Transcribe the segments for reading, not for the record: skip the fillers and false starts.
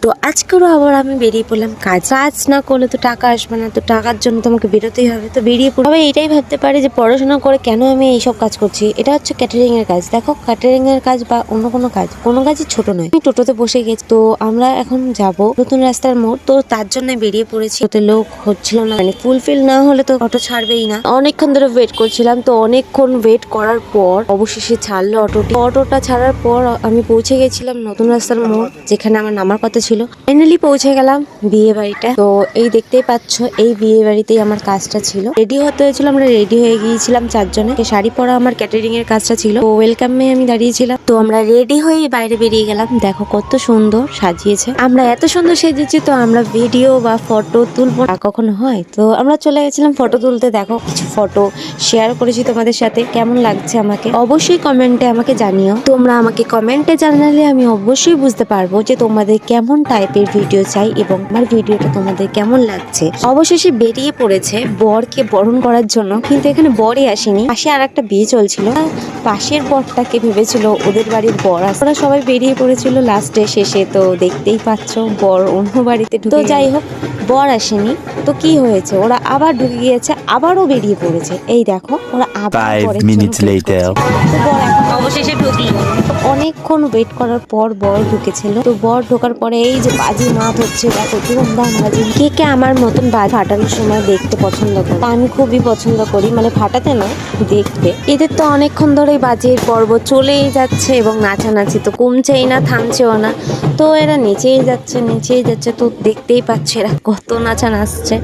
তো আজকেরও আবার আমি বেরিয়ে পড়লাম কাজ না করলে তো টাকা আসবে না, তো টাকার জন্য তোমাকে বেরোতেই হবে। তো বেরিয়ে পড়ে সবাই এটাই ভাবতে পারে যে পড়াশোনা করে কেন আমি এইসব কাজ করছি। এটা হচ্ছে ক্যাটারিং এর কাজ। দেখো ক্যাটারিং এর কাজ বা অন্য কোনো কাজই ছোট নয়। আমি টোটোতে বসে গেছি, তো আমরা এখন যাব নতুন রাস্তার মোড়, তো তার জন্য বেরিয়ে পড়েছি। ওতে লোক হচ্ছিল না, মানে ফুলফিল না হলে তো অটো ছাড়বেই না। অনেকক্ষণ ধরে ওয়েট করছিলাম, তো অনেকক্ষণ ওয়েট করার পর অবশেষে ছাড়লো অটোটা ছাড়ার পর আমি পৌঁছে গেছিলাম নতুন রাস্তার মোড়, যেখানে আমার নামার কথা ছিল। ফাইনালি পৌঁছে গেলাম বিয়ে বাড়িটা। তো এই দেখতেই পাচ্ছ, এই বিয়ে বাড়িতেই আমার কাজটা ছিল। রেডি হতে হয়েছিল, আমরা রেডি হয়ে গিয়েছিলাম চারজনে। শাড়ি পরা আমার ক্যাটারিং এর কাজটা ছিল। তো ওয়েলকামে আমি দাঁড়িয়েছিলাম, তো আমরা রেডি হয়ে বাইরে বেরিয়ে গেলাম। দেখো কত সুন্দর সাজিয়েছে, আমরা এত সুন্দর সেজেছি, তো আমরা ভিডিও বা ফটো তুলবো না, কখনো হয়। তো আমরা চলে গেছিলাম ফটো তুলতে। দেখো কিছু ফটো শেয়ার করেছি তোমাদের সাথে, কেমন লাগছে আমাকে অবশ্যই কমেন্টে আমাকে জানিও। তোমরা আমাকে কমেন্টে জানালে আমি অবশ্যই বুঝতে পারবো যে তোমাদের কেমন টাইপের ভিডিও চাই এবং আমার ভিডিওটা তোমাদের কেমন লাগছে। অবশেষে বেরিয়ে পড়েছে বরকে বরণ করার জন্য, কিন্তু এখানে বরই আসেনি, পাশে আর একটা বিয়ে চলছিল। পাশের বরটাকে ভেবেছিল ওদের বাড়ির বর। ওরা সবাই বেরিয়ে পড়েছিল লাস্টে শেষে, তো দেখতেই পাচ্ছ বর অন্য বাড়িতে ঢুকে। তো যাই হোক, বর আসেনি, তো কি হয়েছে, ওরা আবার ঢুকে গিয়েছে, আবারও বেরিয়ে পড়েছে। এই দেখো ওরা আবার 5 minutes later অবশেষে ঢুকলো। অনেকক্ষণ ওয়েট করার পর বর ঢুকেছিল। তো বর ঢোকার পরে এই যে বাজি মাত হচ্ছে, দেখো ধুমধাম বাজি। কে আমার মতন বাজি ফাটানোর সময় দেখতে পছন্দ করে, আমি খুবই পছন্দ করি, মানে ফাটাতে নয় দেখতে। এদের তো অনেকক্ষণ ধরে বাজির পর্ব চলেই যাচ্ছে এবং নাচানাচি তো কমছেই না, থামছেও না। তো এরা নিচেই যাচ্ছে, তো দেখতেই পাচ্ছে এরা কত নাচা নাচছে।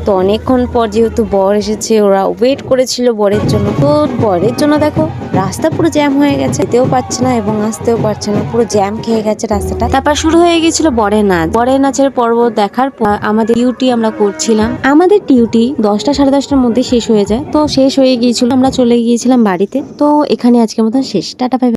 তো অনেকক্ষণ পর যেহেতু বর এসেছে, ওরা ওয়েট করেছিল বরের জন্য। তো বরের জন্য দেখো রাস্তা পুরো জ্যাম হয়ে গেছে, যেতেও পারছে না এবং আসতেও পারছে না, পুরো জ্যাম খেয়ে গেছে রাস্তাটা। তারপর শুরু হয়ে গেছিল বরের নাচের পর্ব দেখার পর আমাদের ডিউটি আমরা করছিলাম। আমাদের ডিউটি 10টা সাড়ে 10টার মধ্যে শেষ হয়ে যায়। তো শেষ হয়ে গিয়েছিল, আমরা চলে গিয়েছিলাম বাড়িতে। তো এখানে আজকের মতন শেষ, টাটা বাই বাই।